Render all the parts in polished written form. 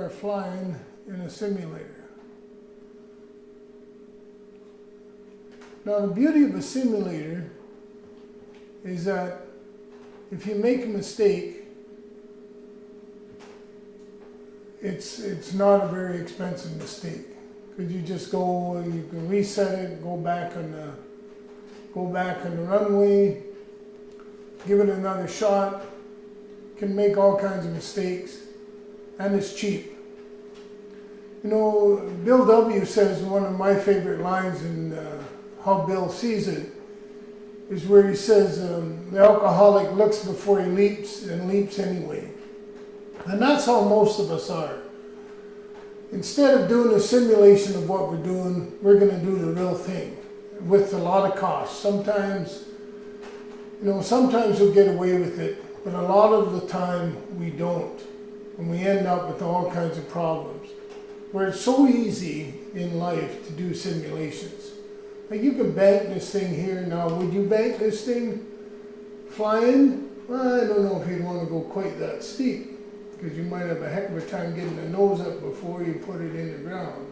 are flying in a simulator. Now the beauty of a simulator is that if you make a mistake, it's not a very expensive mistake, because you just go and you can reset it, go back on the runway, give it another shot. Can make all kinds of mistakes, and it's cheap. You know, Bill W. says one of my favorite lines in How Bill Sees It is where he says, the alcoholic looks before he leaps and leaps anyway. And that's how most of us are. Instead of doing a simulation of what we're doing, we're going to do the real thing with a lot of cost. Sometimes we'll get away with it, but a lot of the time we don't. And we end up with all kinds of problems. Where it's so easy in life to do simulations. Like you can bank this thing here now. Would you bank this thing flying? Well, I don't know if you'd want to go quite that steep, because you might have a heck of a time getting the nose up before you put it in the ground.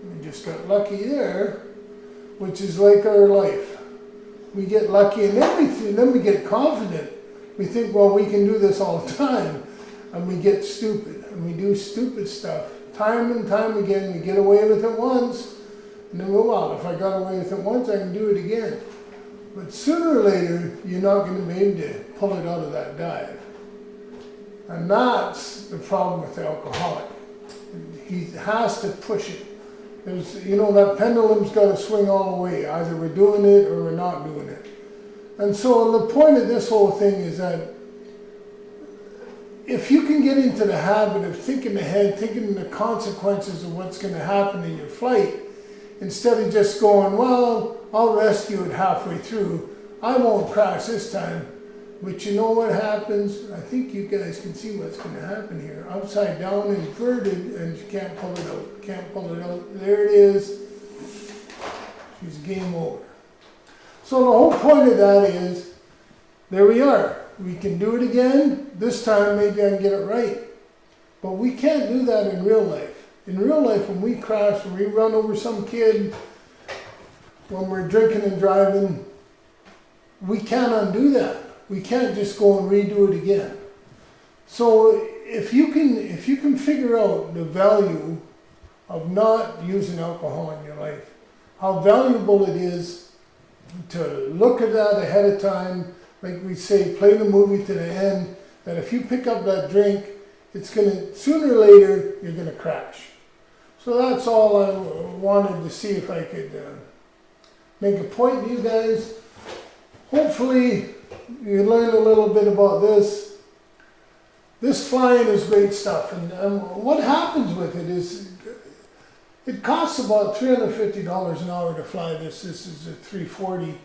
We just got lucky there, which is like our life. We get lucky and then we get confident. We think, well, we can do this all the time. And we get stupid. And we do stupid stuff. Time and time again, we get away with it once. And then, well, if I got away with it once, I can do it again. But sooner or later, you're not going to be able to pull it out of that dive. And that's the problem with the alcoholic. He has to push it. There's, that pendulum's got to swing all the way. Either we're doing it or we're not doing it. And so the point of this whole thing is that if you can get into the habit of thinking ahead, thinking the consequences of what's going to happen in your flight, instead of just going, well, I'll rescue it halfway through. I won't crash this time. But you know what happens? I think you guys can see what's going to happen here. Upside down, inverted, and you can't pull it out. Can't pull it out. There it is. She's game over. So the whole point of that is, there we are. We can do it again. This time maybe I can get it right. But we can't do that in real life. In real life, when we crash, when we run over some kid, when we're drinking and driving, we can't undo that. We can't just go and redo it again. So if you can figure out the value of not using alcohol in your life, how valuable it is to look at that ahead of time, like we say, play the movie to the end, that if you pick up that drink, it's gonna, sooner or later, you're gonna crash. So that's all I wanted to see if I could make a point to you guys. Hopefully you learned a little bit about this. This flying is great stuff, and what happens with it is it costs about $350 an hour to fly this. This is a 340.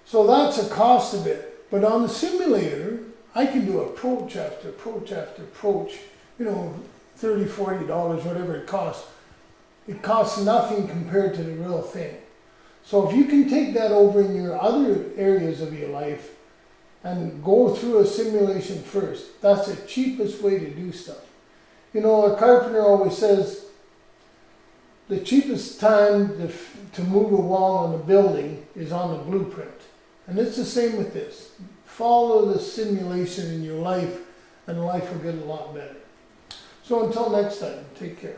So that's a cost of it. But on the simulator, I can do approach after approach after approach, $30, $40, whatever it costs. It costs nothing compared to the real thing. So if you can take that over in your other areas of your life and go through a simulation first, that's the cheapest way to do stuff. A carpenter always says the cheapest time to move a wall on a building is on the blueprint. And it's the same with this. Follow the simulation in your life and life will get a lot better. So until next time, take care.